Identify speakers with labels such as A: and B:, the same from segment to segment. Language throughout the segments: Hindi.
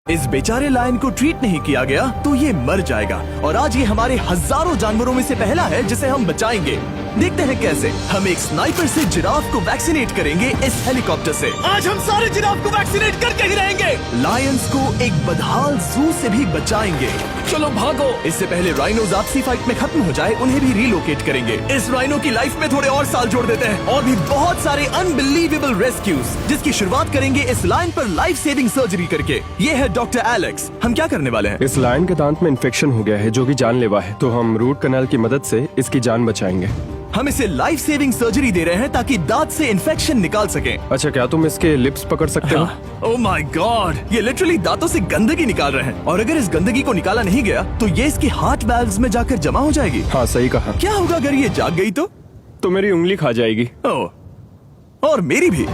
A: इस बेचारे लायन को ट्रीट नहीं किया गया तो ये मर जाएगा और आज ये हमारे हजारों जानवरों में से पहला है जिसे हम बचाएंगे। देखते हैं कैसे। हम एक स्नाइपर से जिराफ को वैक्सीनेट करेंगे इस हेलीकॉप्टर से। आज हम सारे जिराफ को वैक्सीनेट करके ही रहेंगे। लायंस को एक बदहाल जू से भी बचाएंगे। चलो भागो। इससे पहले राइनोज आपसी फाइट में खत्म हो जाए उन्हें भी रिलोकेट करेंगे। इस राइनो की लाइफ में थोड़े और साल जोड़ देते हैं और भी बहुत सारे अनबिलीवेबल रेस्क्यूज जिसकी शुरुआत करेंगे इस लायन पर लाइफ सेविंग सर्जरी करके। ये है डॉक्टर एलेक्स। हम क्या करने वाले हैं?
B: इस लायन के दांत में इन्फेक्शन हो गया है जो कि जानलेवा है, तो हम रूट कैनाल की मदद से इसकी जान बचाएंगे।
A: हम इसे लाइफ सेविंग सर्जरी दे रहे हैं ताकि दांत से इन्फेक्शन निकाल सकें।
B: अच्छा, क्या तुम इसके लिप्स पकड़ सकते हो?
A: ओह माय गॉड, ये लिटरली दांतों से गंदगी निकाल रहे हैं और अगर इस गंदगी को निकाला नहीं गया तो ये इसकी हार्ट वाल्व्स में जाकर जमा हो जाएगी।
B: हाँ, सही कहा।
A: क्या होगा अगर ये जाग गई तो
B: मेरी उंगली खा जाएगी।
A: ओह, और मेरी भी।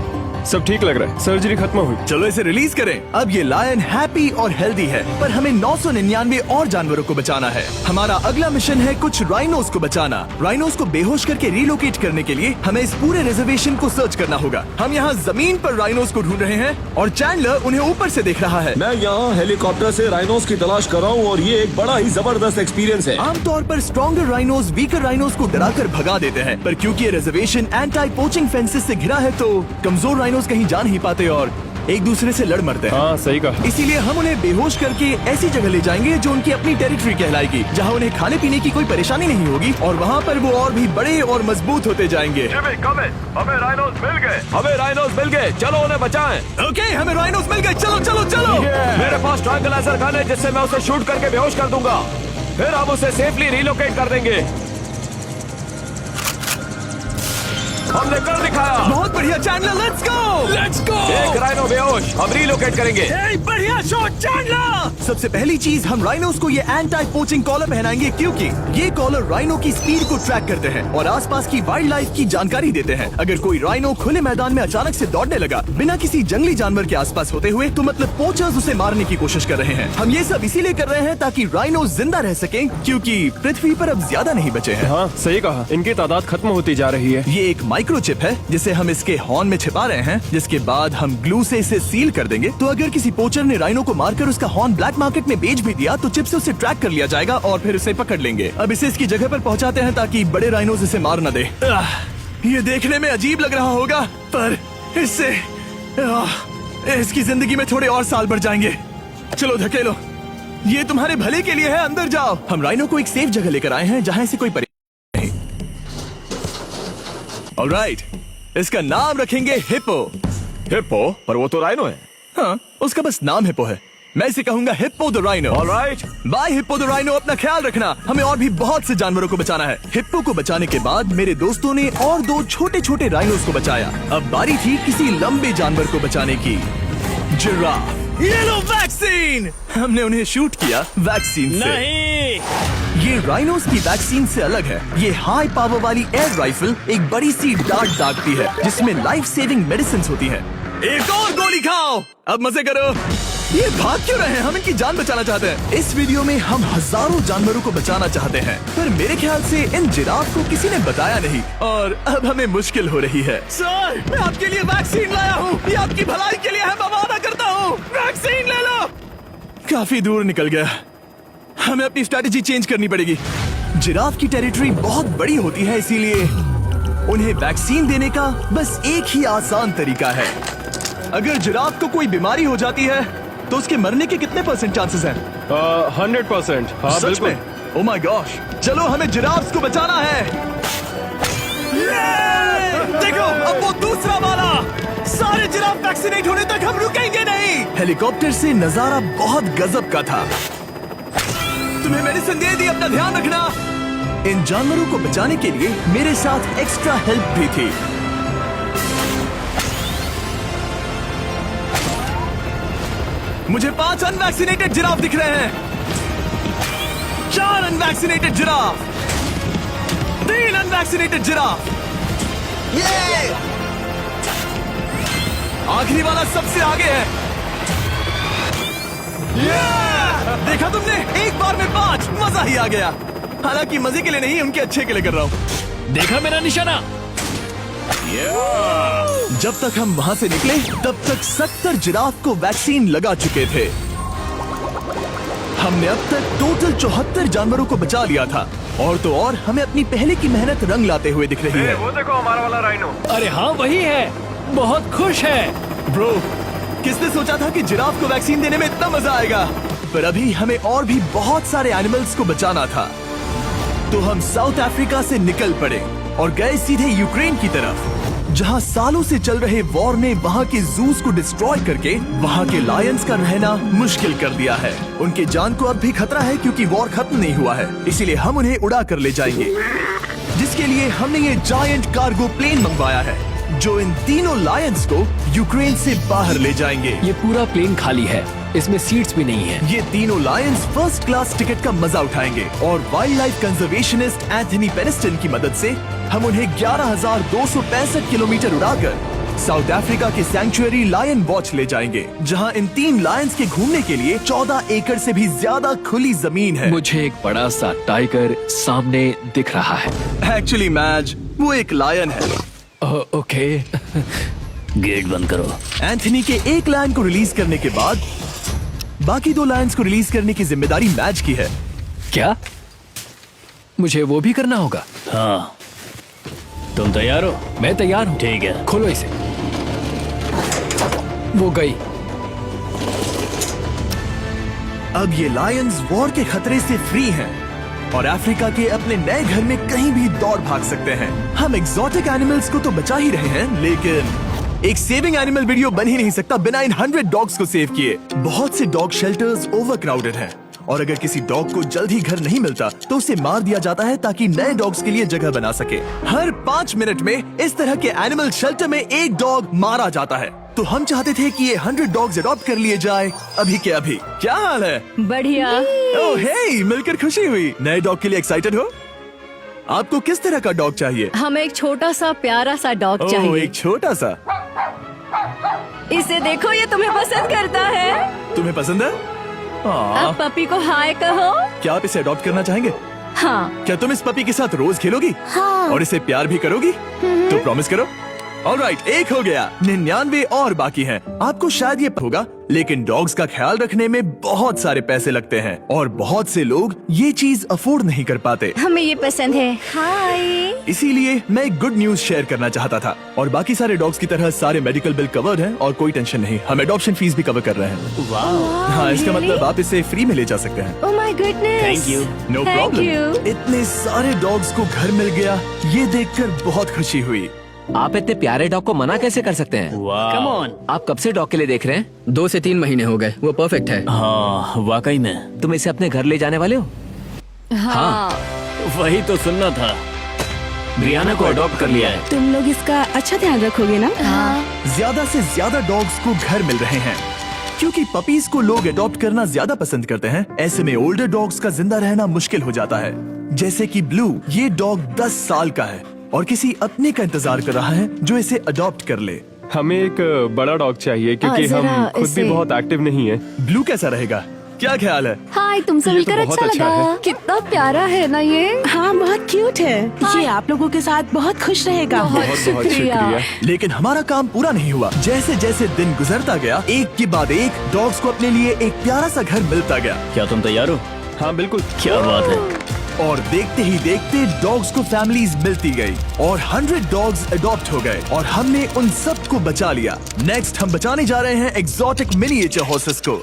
B: सब ठीक लग रहा है, सर्जरी खत्म हुई।
A: चलो इसे रिलीज करें। अब ये लायन हैप्पी और हेल्दी है, पर हमें 999 और जानवरों को बचाना है। हमारा अगला मिशन है कुछ राइनोस को बचाना। राइनोस को बेहोश करके रिलोकेट करने के लिए हमें इस पूरे रिजर्वेशन को सर्च करना होगा। हम यहाँ जमीन पर राइनोस को ढूंढ रहे हैं और चैंडलर उन्हें ऊपर से देख रहा है।
C: मैं यहाँ हेलीकॉप्टर से राइनोस की तलाश कर रहा हूँ और ये एक बड़ा ही जबरदस्त एक्सपीरियंस है।
A: आमतौर पर स्ट्रॉन्गर राइनोस वीकर राइनोस को डराकर भगा देते हैं, पर क्योंकि ये रिजर्वेशन एंटी पोचिंग फेंसेस से घिरा है तो कमजोर राइनोस कहीं जा नहीं पाते और एक दूसरे से लड़ मरते हैं।
B: हाँ, सही कहा।
A: इसीलिए हम उन्हें बेहोश करके ऐसी जगह ले जाएंगे जो उनकी अपनी टेरिटरी कहलाएगी, जहाँ उन्हें खाने पीने की कोई परेशानी नहीं होगी और वहाँ पर वो और भी बड़े और मजबूत होते जाएंगे।
C: हमें राइनोस मिल गए। हमें राइनोस मिल गए, चलो उन्हें बचाएं।
A: ओके, हमें राइनोस मिल गए। चलो चलो चलो।
C: मेरे पास ट्रैंक्विलाइजर गन है जिससे मैं उसे शूट करके बेहोश कर दूंगा, फिर हम उसे सेफली रिलोकेट कर देंगे। हमने कर दिखाया।
A: बहुत बढ़िया चैंडलर, लेट्स गो।
C: एक राइनो बेहोश, हम रिलोकेट करेंगे।
A: बढ़िया शॉट चैंडलर। सबसे पहली चीज, हम राइनोस को ये एंटी पोचिंग कॉलर पहनाएंगे क्योंकि ये कॉलर राइनो की स्पीड को ट्रैक करते हैं और आसपास की वाइल्ड लाइफ की जानकारी देते हैं। अगर कोई राइनो खुले मैदान में अचानक से दौड़ने लगा बिना किसी जंगली जानवर के आसपास होते हुए, तो मतलब पोचर्स उसे मारने की कोशिश कर रहे हैं। हम ये सब इसीलिए कर रहे हैं ताकि राइनो जिंदा रह सकें, क्योंकि पृथ्वी पर अब ज्यादा नहीं बचे हैं।
B: हाँ, सही कहा। इनकी तादाद खत्म होती जा रही है।
A: ये एक माइक्रोचिप है जिसे हम इसके हॉर्न में छिपा रहे हैं, जिसके बाद हम ग्लू से इसे सील कर देंगे। तो अगर किसी पोचर ने राइनो को मारकर उसका हॉर्न ब्लैक मार्केट में बेच भी दिया तो चिप से उसे ट्रैक कर लिया जाएगा और फिर उसे पकड़ लेंगे। अब इसे इसकी जगह पर पहुंचाते हैं ताकि बड़े राइनोस इसे मार न दे। ये देखने में अजीब लग रहा होगा, पर इससे इसकी जिंदगी में थोड़े और साल बढ़ जाएंगे। चलो धकेलो, ये तुम्हारे भले के लिए है। अंदर जाओ। हम राइनो को एक सेफ जगह लेकर आए हैं जहाँ इसे कोई परेशानी नहीं। ऑलराइट, इसका नाम रखेंगे हिप्पो।
C: हिप्पो? पर वो तो राइनो है।
A: हाँ, उसका बस नाम हिप्पो है। मैं इसे कहूंगा hippo the rhino.
C: Alright,
A: bye hippo the rhino. अपना ख्याल रखना, हमें और भी बहुत से जानवरों को बचाना है। हिप्पो को बचाने के बाद मेरे दोस्तों ने और 2 छोटे छोटे राइनोस को बचाया। अब बारी थी किसी लंबे जानवर को बचाने की। जिराफ। ये लो वैक्सीन। हमने उन्हें शूट किया वैक्सीन से।
D: नहीं,
A: ये राइनोस की वैक्सीन से अलग है। ये हाई पावर वाली एयर राइफल एक बड़ी सी डार्ट दागती है जिसमें लाइफ सेविंग मेडिसिन होती है। एक और गोली खाओ, अब मजे करो। ये भाग क्यों रहे हैं? हम इनकी जान बचाना चाहते हैं। इस वीडियो में हम हजारों जानवरों को बचाना चाहते हैं, पर मेरे ख्याल से इन जिराफ को किसी ने बताया नहीं और अब हमें मुश्किल हो रही है। सर, मैं आपके लिए वैक्सीन लाया हूँ। ये आपकी भलाई के लिए है, मैं वादा करता हूँ। वैक्सीन ले लो। काफी दूर निकल गया, हमें अपनी स्ट्रेटेजी चेंज करनी पड़ेगी। जिराफ की टेरिटरी बहुत बड़ी होती है, इसीलिए उन्हें वैक्सीन देने का बस एक ही आसान तरीका है। अगर जिराफ को कोई बीमारी हो जाती है तो उसके मरने के कितने % चांसेस हैं?
B: 100%। हाँ,
A: सच
B: बिल्कुल।
A: में? ओह माय गॉश, चलो हमें जिराफ्स को बचाना है। देखो, अब वो दूसरा वाला। सारे जिराफ वैक्सीनेट होने तक हम रुकेंगे नहीं। हेलीकॉप्टर से नजारा बहुत गजब का था। तुम्हें मेडिसिन दे दी, अपना ध्यान रखना। इन जानवरों को बचाने के लिए मेरे साथ एक्स्ट्रा हेल्प भी थी। मुझे 5 अनवैक्सीनेटेड जिराफ दिख रहे हैं। 4 अनवैक्सीनेटेड जिराफ, 3 अनवैक्सीनेटेड जिराफ। ये आखिरी वाला सबसे आगे है। देखा तुमने, एक बार में 5। मजा ही आ गया। हालांकि मजे के लिए नहीं, उनके अच्छे के लिए कर रहा हूँ।
D: देखा मेरा निशाना?
A: जब तक हम वहाँ से निकले तब तक 70 जिराफ को वैक्सीन लगा चुके थे। हमने अब तक टोटल 74 जानवरों को बचा लिया था, और तो और हमें अपनी पहले की मेहनत रंग लाते हुए दिख रही है।
C: वो देखो हमारा वाला राइनो।
D: अरे हाँ वही है, बहुत खुश है।
A: ब्रो, किसने सोचा था कि जिराफ को वैक्सीन देने में इतना मजा आएगा? पर अभी हमें और भी बहुत सारे एनिमल्स को बचाना था, तो हम साउथ अफ्रीका से निकल पड़े और गए सीधे यूक्रेन की तरफ, जहां सालों से चल रहे वॉर ने वहां के जूस को डिस्ट्रॉय करके वहां के लायंस का रहना मुश्किल कर दिया है। उनके जान को अब भी खतरा है क्योंकि वॉर खत्म नहीं हुआ है, इसीलिए हम उन्हें उड़ा कर ले जाएंगे, जिसके लिए हमने ये जायंट कार्गो प्लेन मंगवाया है, जो इन तीनों लायंस को यूक्रेन से बाहर ले जाएंगे।
D: ये पूरा प्लेन खाली है, इसमेमें सीट्स भी नहीं है।
A: ये तीनों लायंस फर्स्ट क्लास टिकट का मजा उठाएंगे और वाइल्ड लाइफ कंजर्वेशनिस्ट एंथनी पेनिस्टन की मदद से हम उन्हें 11,265 किलोमीटर उड़ाकर साउथ अफ्रीका के सैंक्चुअरी लायन वॉच ले जाएंगे, जहां इन 3 लायंस के घूमने के लिए 14 एकड़ से भी ज्यादा खुली जमीन है।
D: मुझे एक बड़ा सा टाइगर सामने दिख रहा है।
A: एक्चुअली मैच, वो एक लायन है।
D: ओके। गेट बंद करो।
A: एंथनी के एक लायन को रिलीज करने के बाद बाकी 2 लायंस को रिलीज करने की जिम्मेदारी मैच की है।
D: क्या मुझे वो भी करना होगा?
E: हाँ, तुम तैयार हो?
D: मैं तैयार हूँ।
E: ठीक है।
D: खोलो इसे। वो गई।
A: अब ये लायंस वॉर के खतरे से फ्री हैं और अफ्रीका के अपने नए घर में कहीं भी दौड़ भाग सकते हैं। हम एक्सोटिक एनिमल्स को तो बचा ही रहे हैं, लेकिन एक सेविंग एनिमल वीडियो बन ही नहीं सकता बिना इन 100 डॉग्स को सेव किए। बहुत से डॉग शेल्टर्स ओवरक्राउडेड हैं और अगर किसी डॉग को जल्द ही घर नहीं मिलता तो उसे मार दिया जाता है ताकि नए डॉग्स के लिए जगह बना सके। हर 5 मिनट में इस तरह के एनिमल शेल्टर में एक डॉग मारा जाता है, तो हम चाहते थे कि ये 100 डॉग्स अडॉप्ट कर लिए जाए अभी के अभी। क्या हाल है?
F: बढ़िया।
A: ओह हे, मिलकर खुशी हुई। नए डॉग के लिए एक्साइटेड हो? आपको किस तरह का डॉग चाहिए?
F: हमें एक छोटा सा प्यारा सा डॉग
A: ओह,
F: चाहिए।
A: एक छोटा सा।
F: इसे देखो, ये तुम्हें पसंद करता है।
A: तुम्हें पसंद है?
F: अब पपी को हाय कहो।
A: क्या आप इसे अडॉप्ट करना चाहेंगे?
F: हाँ।
A: क्या तुम इस पपी के साथ रोज खेलोगी?
F: हाँ।
A: और इसे प्यार भी करोगी? तो प्रॉमिस करो। ऑलराइट, एक हो गया, 99 और बाकी हैं। आपको शायद ये होगा, लेकिन डॉग्स का ख्याल रखने में बहुत सारे पैसे लगते हैं और बहुत से लोग ये चीज अफोर्ड नहीं कर पाते।
F: हमें ये पसंद है। हाय।
A: इसीलिए मैं एक गुड न्यूज शेयर करना चाहता था। और बाकी सारे डॉग्स की तरह सारे मेडिकल बिल कवर्ड हैं और कोई टेंशन नहीं। हम एडॉप्शन फीस भी कवर कर रहे हैं। हाँ, इसका मतलब आप इसे फ्री में ले जा सकते हैं।
F: Oh my goodness.
E: Thank you.
A: No
F: Thank
A: problem.
F: you.
A: इतने सारे डॉग्स को घर मिल गया, ये देखकर बहुत खुशी हुई।
G: आप इतने प्यारे डॉग को मना कैसे कर सकते हैं?
E: Come on.
G: आप कब से डॉग के लिए देख रहे हैं?
H: 2 से 3 महीने हो गए, वो परफेक्ट है।
E: हाँ, वाकई में।
G: तुम इसे अपने घर ले जाने वाले हो?
F: हाँ।
E: वही तो सुनना था। ब्रियाना को अडॉप्ट कर लिया है।
I: तुम लोग इसका अच्छा ध्यान रखोगे ना?
F: हाँ।
A: ज्यादा से ज्यादा डॉग्स को घर मिल रहे हैं क्योंकि पपीज को लोग अडॉप्ट करना ज्यादा पसंद करते हैं। ऐसे में ओल्डर डॉग्स का जिंदा रहना मुश्किल हो जाता है। जैसे कि ब्लू, ये डॉग 10 साल का है और किसी अपने का इंतजार कर रहा है जो इसे अडॉप्ट कर ले।
B: हमें एक बड़ा डॉग चाहिए क्योंकि
F: जरा
B: हम खुद भी
F: इसे-
B: बहुत एक्टिव नहीं है।
A: ब्लू कैसा रहेगा? क्या ख्याल है?
F: हाय, तुमसे
B: ये तो
F: मिलकर
B: बहुत
F: अच्छा
B: अच्छा
F: लगा।
B: है।
F: कितना प्यारा है ना ये।
I: हाँ, बहुत क्यूट है। ये आप लोगों के साथ बहुत खुश रहेगा।
B: बहुत बहुत शुक्रिया।
A: लेकिन हमारा काम पूरा नहीं हुआ। जैसे जैसे दिन गुजरता गया, एक के बाद एक डॉग्स को अपने लिए एक प्यारा सा घर मिलता गया।
E: क्या तुम तैयार हो?
B: हाँ बिल्कुल।
E: क्या बात है।
A: और देखते ही देखते डॉग्स को फैमिलीज मिलती गई और 100 डॉग्स अडॉप्ट हो गए और हमने उन सब को बचा लिया। नेक्स्ट हम बचाने जा रहे हैं एक्सोटिक मिनिएचर हॉर्सेस को,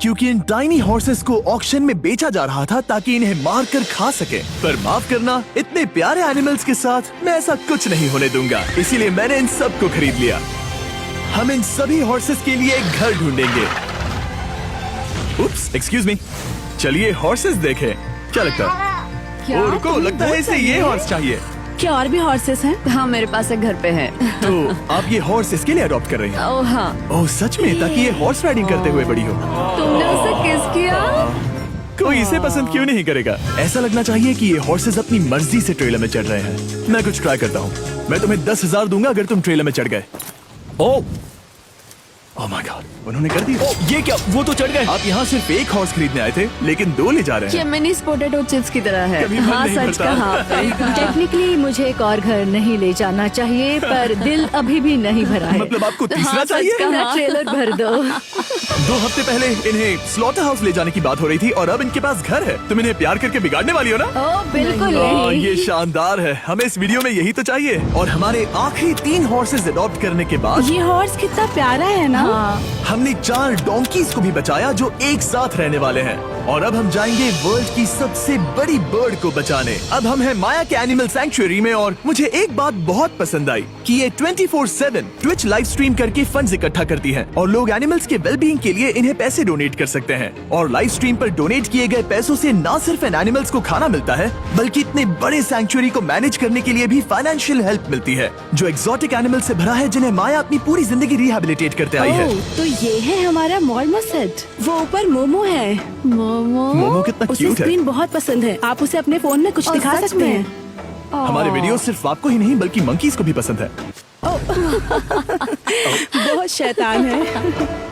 A: क्योंकि इन टाइनी हॉर्सेस को ऑक्शन में बेचा जा रहा था ताकि इन्हें मार कर खा सके। पर माफ करना, इतने प्यारे एनिमल्स के साथ मैं ऐसा कुछ नहीं होने दूंगा, इसीलिए मैंने इन सब को खरीद लिया। हम इन सभी हॉर्सेस के लिए एक घर ढूंढेंगे। उप्स, एक्सक्यूज मी। चलिए हॉर्सेस देखें। क्या लगता है?
F: क्या?
A: ओ, रुको, लगता है इसे ये हॉर्स चाहिए।
I: क्या और भी हॉर्सेस हैं?
F: हाँ, मेरे पास एक घर पे है।
A: तो आप ये हॉर्स इसके लिए अडॉप्ट कर रही हैं?
F: ओह हाँ।
A: ओह सच में? ताकि ये हॉर्स राइडिंग करते हुए बड़ी हो।
F: तुमने उसे किस किया?
A: कोई इसे पसंद क्यों नहीं करेगा? ऐसा लगना चाहिए कि ये हॉर्सेस अपनी मर्जी से ट्रेलर में चढ़ रहे हैं। मैं कुछ ट्राई करता हूँ। मैं तुम्हें 10,000 दूंगा अगर तुम ट्रेलर में चढ़ गए।
E: ओ,
A: ओह माय गॉड, उन्होंने कर दिया।
D: ये क्या, वो तो चढ़ गए।
A: आप यहाँ सिर्फ एक हॉर्स खरीदने आए थे, लेकिन 2 ले जा रहे
F: ये
A: हैं।
F: मिनी पोटैटो चिप्स की तरह है।
A: कभी मन
F: हाँ,
A: नहीं
F: सच
A: भरता।
F: कहा। टेक्निकली मुझे एक और घर नहीं ले जाना चाहिए, पर दिल अभी भी नहीं भरा है।
A: मतलब आपको तीसरा
F: हाँ, सच
A: चाहिए?
F: कहा, ट्रेलर भर दो।
A: 2 हफ्ते पहले इन्हें स्लॉटर हाउस ले जाने की बात हो रही थी और अब इनके पास घर है। तुम इन्हें प्यार करके बिगाड़ने वाली हो ना?
F: ओह बिल्कुल
A: हाँ,
F: नहीं।
A: ये शानदार है। हमें इस वीडियो में यही तो चाहिए। और हमारे आखिरी 3 हॉर्सेज अडॉप्ट करने के बाद
I: ये हॉर्स कितना प्यारा है ना।
F: हाँ,
A: हमने 4 डोंकीज को भी बचाया जो एक साथ रहने वाले हैं। और अब हम जाएंगे वर्ल्ड की सबसे बड़ी बर्ड को बचाने। अब हम हैं माया के एनिमल सैंक्चुअरी में और मुझे एक बात बहुत पसंद आई कि ये 24/7 ट्विच लाइव स्ट्रीम करके फंड्स इकट्ठा करती हैं और लोग एनिमल्स के वेलबींग के लिए इन्हें पैसे डोनेट कर सकते हैं। और लाइव स्ट्रीम पर डोनेट किए गए पैसों से न सिर्फ इन एनिमल्स को खाना मिलता है, बल्कि इतने बड़े सैंक्चुअरी को मैनेज करने के लिए भी फाइनेंशियल हेल्प मिलती है, जो एक्सोटिक एनिमल से भरा है जिन्हें माया अपनी पूरी जिंदगी रिहेबिलिटेट करते आई है।
I: ओह, तो ये है हमारा मॉर्मोसेट। वो ऊपर मोमो है।
A: मोमो कितना
I: उसे
A: क्यूट है।
I: स्क्रीन बहुत पसंद है। आप उसे अपने फोन में कुछ
F: और
I: दिखा
F: सच
I: सकते
F: में?
I: हैं।
A: हमारे वीडियो सिर्फ आपको ही नहीं बल्कि मंकीज को भी पसंद है।
I: बहुत शैतान है।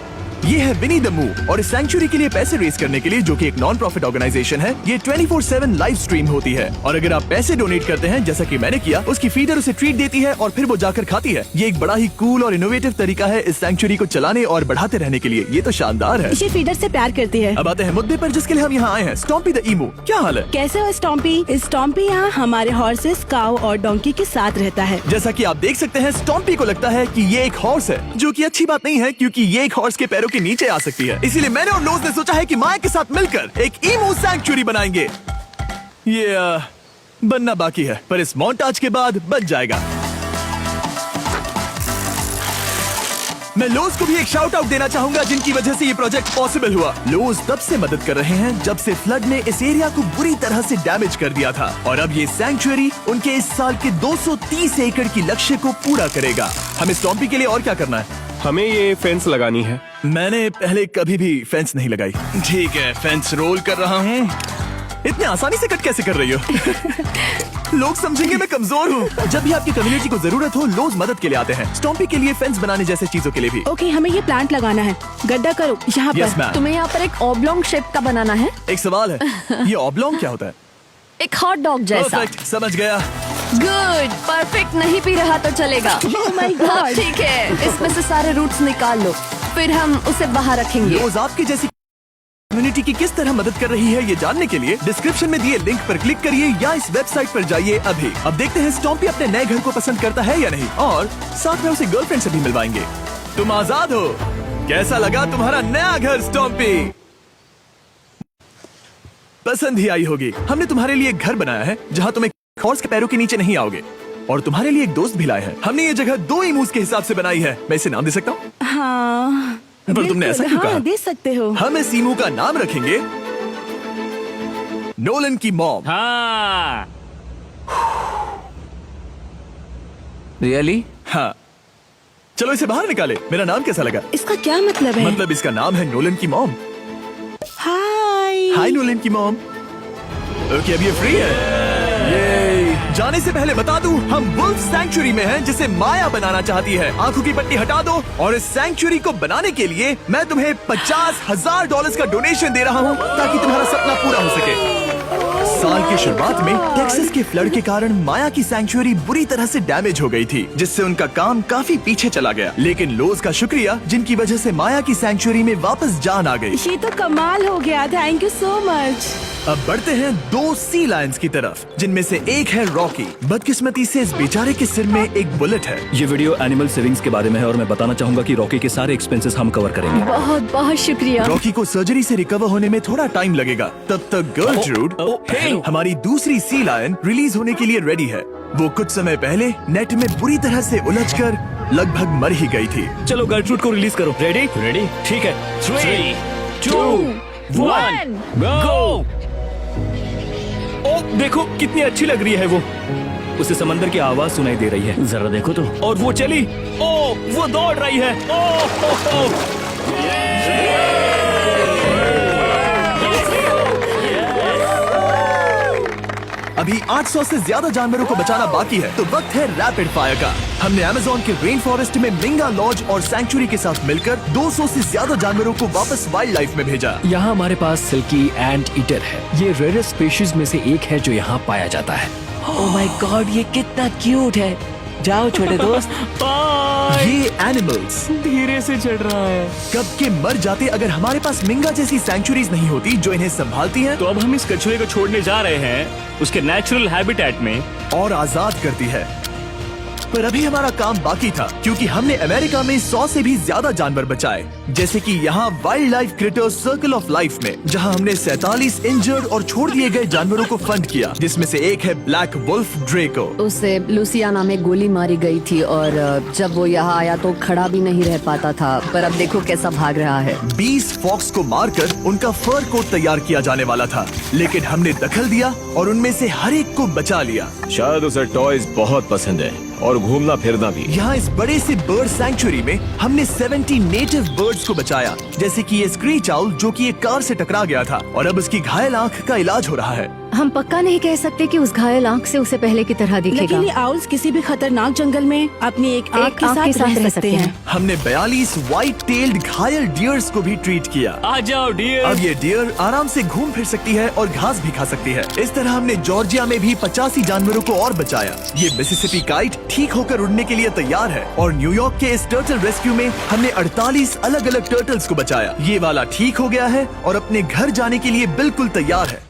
A: ये है विनी द मूव और इस सैंक्चुअरी के लिए पैसे रेज करने के लिए, जो कि एक नॉन प्रॉफिट ऑर्गेनाइजेशन है, ये 24/7 लाइव स्ट्रीम होती है। और अगर आप पैसे डोनेट करते हैं, जैसा कि मैंने किया, उसकी फीडर उसे ट्रीट देती है और फिर वो जाकर खाती है। ये एक बड़ा ही कूल और इनोवेटिव तरीका है इस सैंक्चुअरी को चलाने और बढ़ाते रहने के लिए। ये तो शानदार है।
I: ये फीडर से प्यार करती है।
A: अब आते हैं मुद्दे पर जिसके लिए हम यहाँ आए हैं, स्टॉम्पी द ईमू। क्या हाल है?
I: कैसे हो स्टॉम्पी? स्टॉम्पी यहाँ हमारे हॉर्सेस, काऊ और डोंकी के साथ रहता है।
A: जैसा कि आप देख सकते हैं, स्टॉम्पी को लगता है कि ये एक हॉर्स है, जो कि अच्छी बात नहीं है क्योंकि ये एक हॉर्स के पैरों के नीचे आ सकती है। इसीलिए मैंने और लोज ने सोचा है कि माया के साथ मिलकर एक ईमू सैंक्चुअरी बनाएंगे। ये बनना बाकी है, पर इस मोंटाज के बाद बन जाएगा। मैं लोज को भी एक शाउट आउट देना चाहूंगा, जिनकी वजह से ये प्रोजेक्ट पॉसिबल हुआ। लोज तब से मदद कर रहे हैं जब से फ्लड ने इस एरिया को बुरी तरह से डैमेज कर दिया था, और अब ये सैंक्चुअरी उनके इस साल के 230 एकड़ की लक्ष्य को पूरा करेगा। हमें स्टॉम्पी के लिए और क्या करना है?
B: हमें ये फेंस लगानी है।
A: मैंने पहले कभी भी फेंस नहीं लगाई। ठीक है, फेंस रोल कर रहा हूँ। इतने आसानी से कट कैसे कर रही हो? लोग समझेंगे मैं कमजोर हूँ। जब भी आपकी कम्युनिटी को जरूरत हो, लोग मदद के लिए आते हैं। स्टॉम्पी के लिए फेंस बनाने जैसे चीजों के लिए भी।
I: ओके, हमें ये प्लांट लगाना है। गड्ढा करो यहाँ
A: यस
I: पर।
A: मैम।
F: तुम्हें यहाँ पर एक ऑब्लोंग शेप का बनाना है,
A: एक सवाल है, ये ऑब्लोंग क्या होता है?
F: एक हॉट डॉग जैसा।
A: परफेक्ट, समझ गया।
F: गुड, परफेक्ट नहीं पी रहा तो चलेगा।
I: Oh my God.
F: ठीक है, इसमें से सारे रूट्स निकाल लो, फिर हम उसे बाहर रखेंगे।
A: लोज आपकी जैसी कम्युनिटी की किस तरह मदद कर रही है, ये जानने के लिए डिस्क्रिप्शन में दिए लिंक पर क्लिक करिए या इस वेबसाइट पर जाइए अभी। अब देखते हैं स्टॉम्पी अपने नए घर को पसंद करता है या नहीं, और साथ में उसे गर्लफ्रेंड से भी मिलवाएंगे। तुम आजाद हो। कैसा लगा तुम्हारा नया घर स्टॉम्पी? पसंद ही आई होगी। हमने तुम्हारे लिए एक घर बनाया है जहाँ तुम एक हॉर्स के पैरों के नीचे नहीं आओगे, और तुम्हारे लिए एक दोस्त भी लाए हैं। हमने ये जगह 2 ईमूस के हिसाब से बनाई है। मैं इसे नाम दे सकता हूँ?
I: हाँ,
A: पर तुमने ऐसा क्यों
I: हाँ,
A: कहा?
I: दे सकते हो।
A: हम इस ईमू का नाम रखेंगे नोलन की मॉम।
E: हाँ।
G: रियली?
A: हाँ, चलो इसे बाहर निकाले। मेरा नाम कैसा लगा?
I: इसका क्या मतलब है?
A: मतलब इसका नाम है नोलन की मॉम।
I: हाय।
A: हाय नोलन की मॉम। ओके, अब ये फ्री है। ये जाने से पहले बता दूं, हम वुल्फ सैंक्चुअरी में हैं, जिसे माया बनाना चाहती है। आंखों की पट्टी हटा दो, और इस सैंक्चुअरी को बनाने के लिए मैं तुम्हें $50,000 का डोनेशन दे रहा हूं, ताकि तुम्हारा सपना पूरा हो सके। साल की शुरुआत में टेक्सास के फ्लड के कारण माया की सैंक्चुअरी बुरी तरह से डैमेज हो गई थी, जिससे उनका काम काफी पीछे चला गया। लेकिन लोज का शुक्रिया, जिनकी वजह से माया की सैंक्चुअरी में वापस जान आ गई।
I: ये तो कमाल हो गया। Thank you so much.
A: अब बढ़ते हैं 2 सी लायंस की तरफ, जिनमें से एक है रॉकी। बदकिस्मती से इस बेचारे के सिर में एक बुलेट है।
J: ये वीडियो एनिमल सेविंग्स के बारे में है, और मैं बताना चाहूंगा कि रॉकी के सारे एक्सपेंसेस हम कवर करेंगे।
F: बहुत बहुत शुक्रिया।
A: रॉकी को सर्जरी से रिकवर होने में थोड़ा टाइम लगेगा। तब तक गर्लट्रूड, हमारी दूसरी सी लायन, रिलीज होने के लिए रेडी है। वो कुछ समय पहले नेट में बुरी तरह से उलझकर लगभग मर ही गई थी।
J: चलो गर्लट्रूड को रिलीज करो। रेडी?
E: रेडी?
J: ठीक है।
E: 3, 2, 1, गो!
J: ओ, देखो कितनी अच्छी लग रही है वो। उसे समंदर की आवाज सुनाई दे रही है।
E: जरा देखो तो।
J: और वो चली। ओ, वो दौड़ रही है। ओ,
A: अभी 800 से ज्यादा जानवरों को बचाना बाकी है, तो वक्त है रैपिड फायर का। हमने अमेज़न के रेन फॉरेस्ट में मिंगा लॉज और सैंक्चुरी के साथ मिलकर 200 से ज्यादा जानवरों को वापस वाइल्ड लाइफ में भेजा।
D: यहाँ हमारे पास सिल्की एंट ईटर है। ये रेयरेस्ट स्पीशीज में से एक है जो यहाँ पाया जाता है।
G: ओह माय गॉड, ये कितना क्यूट है। जाओ छोटे दोस्त।
A: ये एनिमल्स
J: धीरे से चढ़ रहा है।
A: कब के मर जाते अगर हमारे पास मिंगा जैसी सैंक्चुरीज नहीं होती जो इन्हें संभालती हैं
J: तो अब हम इस कछुए को छोड़ने जा रहे हैं उसके नेचुरल हैबिटेट में
A: और आजाद करती है। पर अभी हमारा काम बाकी था क्योंकि हमने अमेरिका में 100 से भी ज्यादा जानवर बचाए, जैसे कि यहाँ wild life creators circle of life में, जहाँ हमने 47 इंजर्ड और छोड़ दिए गए जानवरों को फंड किया, जिसमें से एक है ब्लैक वुल्फ ड्रेको।
K: उसे लुसियाना में गोली मारी गई थी और जब वो यहाँ आया तो खड़ा भी नहीं रह पाता था, पर अब देखो कैसा भाग रहा है।
A: 20 फॉक्स को मारकर उनका फर कोट तैयार किया जाने वाला था, लेकिन हमने दखल दिया और उनमें से हर एक को बचा लिया।
C: शायद उसे टॉयज बहुत पसंद है और घूमना फिरना भी।
A: यहाँ इस बड़े से बर्ड सैंक्चुरी में हमने 70 नेटिव बर्ड्स को बचाया, जैसे कि ये स्क्रीच आउल जो कि एक कार से टकरा गया था और अब उसकी घायल आंख का इलाज हो रहा है।
F: हम पक्का नहीं कह सकते कि उस घायल आंख से उसे पहले की तरह दिखेगा।
I: लेकिन ये आउल्स किसी भी खतरनाक जंगल में अपनी एक आंख के साथ रह सकते हैं।
A: हमने 42 व्हाइट टेल्ड घायल डियर्स को भी ट्रीट किया।
J: आ जाओ डियर।
A: अब ये डियर आराम से घूम फिर सकती है और घास भी खा सकती है। इस तरह हमने जॉर्जिया में भी 85 जानवरों को और बचाया। ये मिसिसिपी काइट ठीक होकर उड़ने के लिए तैयार है और न्यूयॉर्क के इस टर्टल रेस्क्यू में हमने 48 अलग अलग टर्टल्स को बचाया। ये वाला ठीक हो गया है और अपने घर जाने के लिए बिल्कुल तैयार है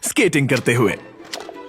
A: स्केटिंग करते हुए।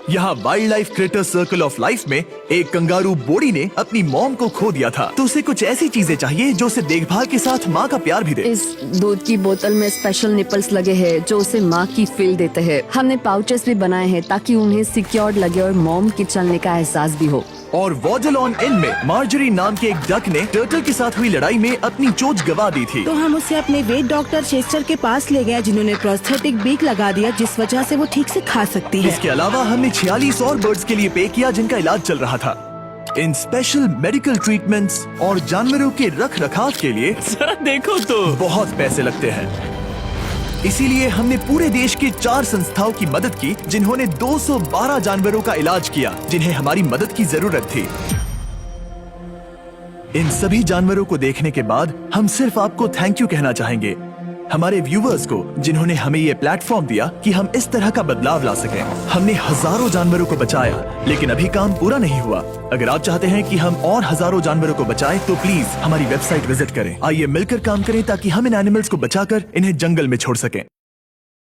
A: यहाँ wild life creator circle of life में एक कंगारू बोडी ने अपनी मॉम को खो दिया था, तो उसे कुछ ऐसी चीजें चाहिए जो उसे देखभाल के साथ माँ का प्यार भी दे।
K: इस दूध की बोतल में स्पेशल निपल्स लगे हैं जो उसे माँ की फील देते हैं। हमने पाउचेस भी बनाए हैं ताकि उन्हें सिक्योर्ड लगे और मॉम के चलने का एहसास भी हो।
A: और वॉजलॉन इन में मार्जरी नाम के एक डक ने टर्टल के साथ हुई लड़ाई में अपनी चोंच गवा दी थी,
I: तो हम उसे अपने वेट डॉक्टर चेस्टर के पास ले गए जिन्होंने प्रोस्थेटिक बीक लगा दिया जिस वजह से वो ठीक से खा सकती है।
A: इसके अलावा हमने 46 और बर्ड्स के लिए पे किया जिनका इलाज चल रहा था। इन स्पेशल मेडिकल ट्रीटमेंट्स और जानवरों के रख रखाव के लिए
J: जरा देखो तो
A: बहुत पैसे लगते हैं। इसीलिए हमने पूरे देश के 4 संस्थाओं की मदद की जिन्होंने 212 जानवरों का इलाज किया जिन्हें हमारी मदद की जरूरत थी। इन सभी जानवरों को देखने के बाद हम सिर्फ आपको थैंक यू कहना चाहेंगे, हमारे व्यूवर्स को जिन्होंने हमें ये प्लेटफॉर्म दिया कि हम इस तरह का बदलाव ला सकें। हमने हजारों जानवरों को बचाया, लेकिन अभी काम पूरा नहीं हुआ। अगर आप चाहते हैं कि हम और हजारों जानवरों को बचाएं, तो प्लीज हमारी वेबसाइट विजिट करें। आइए मिलकर काम करें ताकि हम इन एनिमल्स को बचाकर इन्हें जंगल में छोड़ सकें।